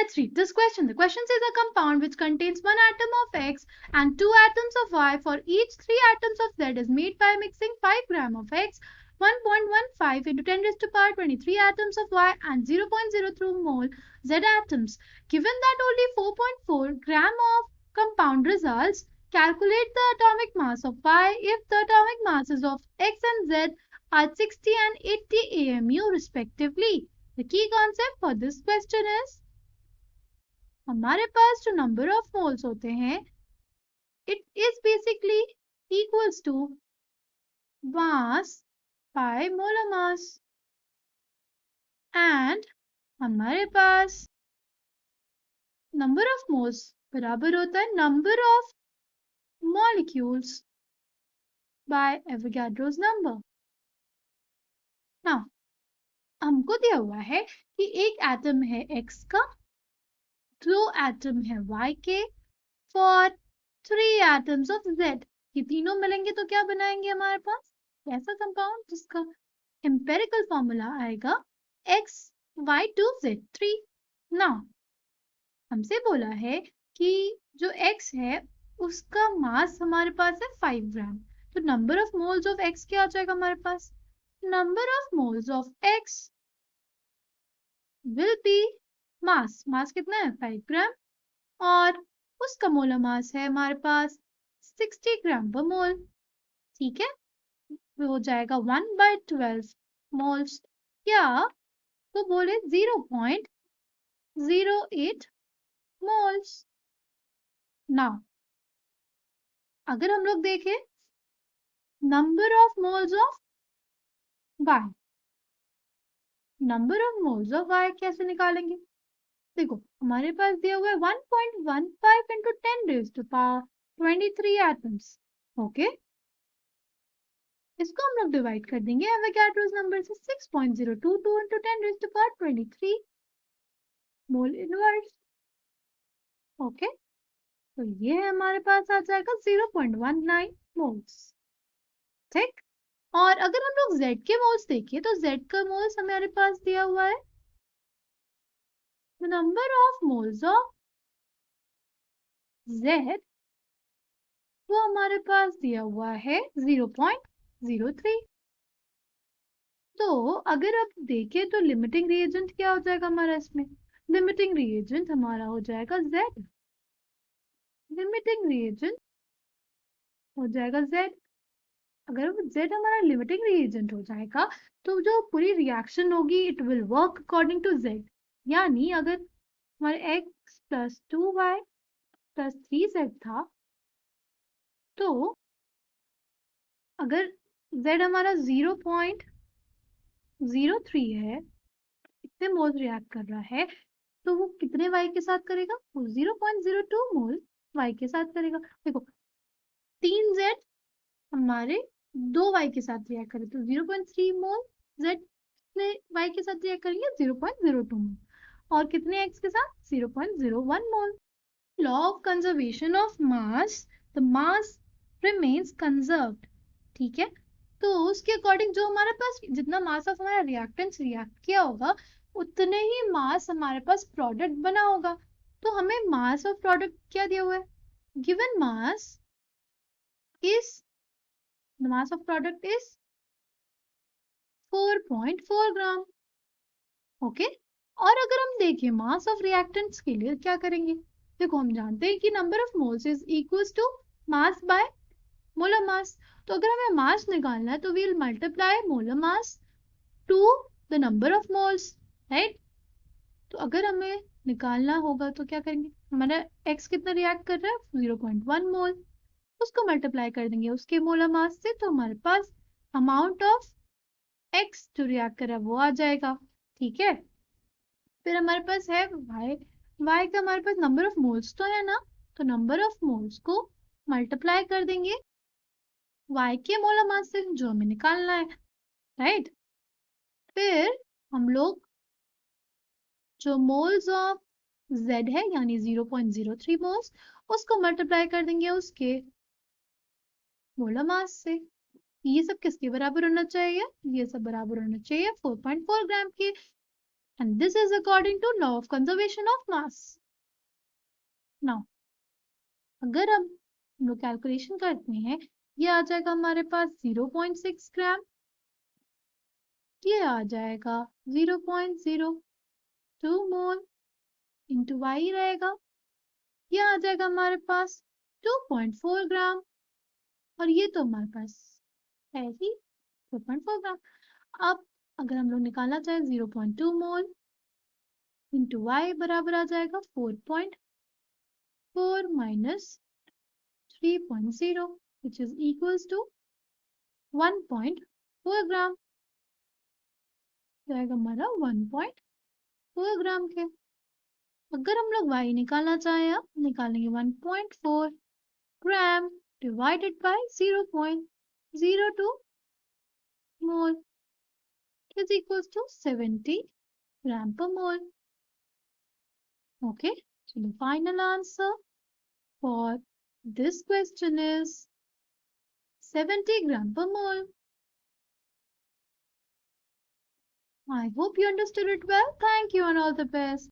Let's read this question. The question says a compound which contains one atom of X and two atoms of Y for each three atoms of Z is made by mixing 5 gram of X, 1.15 into 10 raised to power 23 atoms of Y and 0.03 mole Z atoms. Given that only 4.4 gram of compound results, calculate the atomic mass of Y if the atomic masses of X and Z are 60 and 80 AMU respectively. The key concept for this question is हमारे पास जो number of moles होते हैं it is basically equals to mass by molar mass and हमारे पास number of moles बराबर होता है number of molecules by Avogadro's number. Now हमको दिया हुआ है कि एक एटम है एक्स का, दो एटम है y के फॉर 3 एटम्स ऑफ z। ये तीनों मिलेंगे तो क्या बनाएंगे हमारे पास ऐसा कंपाउंड जिसका एम्पेरिकल फॉर्मूला आएगा XY2Z3। नाउ हमसे बोला है कि जो x है उसका मास हमारे पास है 5 ग्राम, तो number of moles of x क्या आ जाएगा हमारे पास, number of moles of x will be mass कितना है 5 ग्राम और उसका मोलर मास है हमारे पास 60 ग्राम पर मोल। ठीक है, हो जाएगा 1/12 मोल्स या तो बोले 0.08 मोल्स। नाउ अगर हम लोग देखें number of moles of y, number of moles of y कैसे निकालेंगे, देखो हमारे पास दिया हुआ है 1.15 into 10 raised to power 23 atoms. Okay, इसको हम लोग डिवाइड कर देंगे एवोगाड्रोस नंबर से 6.022 into 10 raised to power 23 mole inverse. Okay, तो ये हमारे पास आ जाएगा 0.19 मोल्स। ठीक, और अगर हम लोग z के मोल्स देखें तो z का मोल्स हमारे पास दिया हुआ है the number of moles of Z वो हमारे पास दिया हुआ है 0.03। तो अगर आप देखें तो लिमिटिंग रिएजेंट क्या हो जाएगा हमारा इसमें, लिमिटिंग रिएजेंट हमारा हो जाएगा Z, लिमिटिंग रिएजेंट हो जाएगा Z। अगर Z हमारा लिमिटिंग रिएजेंट हो जाएगा तो जो पूरी रिएक्शन होगी it will work according to Z, यानी अगर हमारे x + 2y + 3z था तो अगर Z हमारा 0.03 है, इतने मोल्स रिएक्ट कर रहा है तो वो कितने y के साथ करेगा, वो 0.02 मोल y के साथ करेगा। देखो 3z हमारे 2y के साथ रिएक्ट करे तो 0.3 मोल z ने y के साथ रिएक्ट करेंगे 0.02 मोल और कितने x के साथ 0.01 mole. Law of conservation of mass, the mass remains conserved. ठीक है, तो उसके अकॉर्डिंग जो हमारे पास जितना मास ऑफ हमारा रिएक्टेंट्स रिएक्ट किया होगा उतने ही मास हमारे पास प्रोडक्ट बना होगा। तो हमें मास ऑफ प्रोडक्ट क्या दिया हुआ है, given mass is the mass of product is 4.4 gram. Okay, और अगर हम देखें मास ऑफ रिएक्टेंट्स के लिए क्या करेंगे, देखो हम जानते हैं कि number of moles is equals to mass by molar mass, तो अगर हमें मास निकालना है तो we'll multiply molar mass to the number of moles, right. तो अगर हमें निकालना होगा तो क्या करेंगे, हमारा x कितना रिएक्ट कर रहा है 0.1 मोल, उसको मल्टीप्लाई कर देंगे उसके मोलर मास से तो हमारे पास अमाउंट ऑफ x जो रिएक्ट कर रहा है वो आ जाएगा। ठीक है, फिर हमारे पास है y का हमारे पास नंबर ऑफ मोल्स तो है ना, तो नंबर ऑफ मोल्स को मल्टीप्लाई कर देंगे y के मोलर मास से जो हमें निकालना है, राइट। फिर हम लोग जो मोल्स ऑफ z है यानी 0.03 मोल्स उसको मल्टीप्लाई कर देंगे उसके मोलर मास से। ये सब किसके बराबर होना चाहिए, ये सब बराबर होना चाहिए 4.4 ग्राम के। and this is according to law of conservation of mass. Now, अगर हम लोग कैलकुलेशन करते हैं, ये आ जाएगा हमारे पास 0.6 ग्राम, ये आ जाएगा 0.02 मोल इंटू वाई रहेगा, ये आ जाएगा हमारे पास 2.4 ग्राम, और ये तो हमारे पास है ही 2.4 ग्राम। अब अगर हम लोग निकालना चाहें 0.2 मोल इंटू वाई बराबर आ जाएगा 4.4 minus 3.0 which is equals to 1.4 ग्राम, जाएगा हमारा 1.4 ग्राम के। अगर हम लोग y निकालना चाहें, अब निकालेंगे 1.4 gram divided by 0.02 mole is equals to 70 gram per mole. Okay, so the final answer for this question is 70 gram per mole. I hope you understood it well. Thank you and all the best.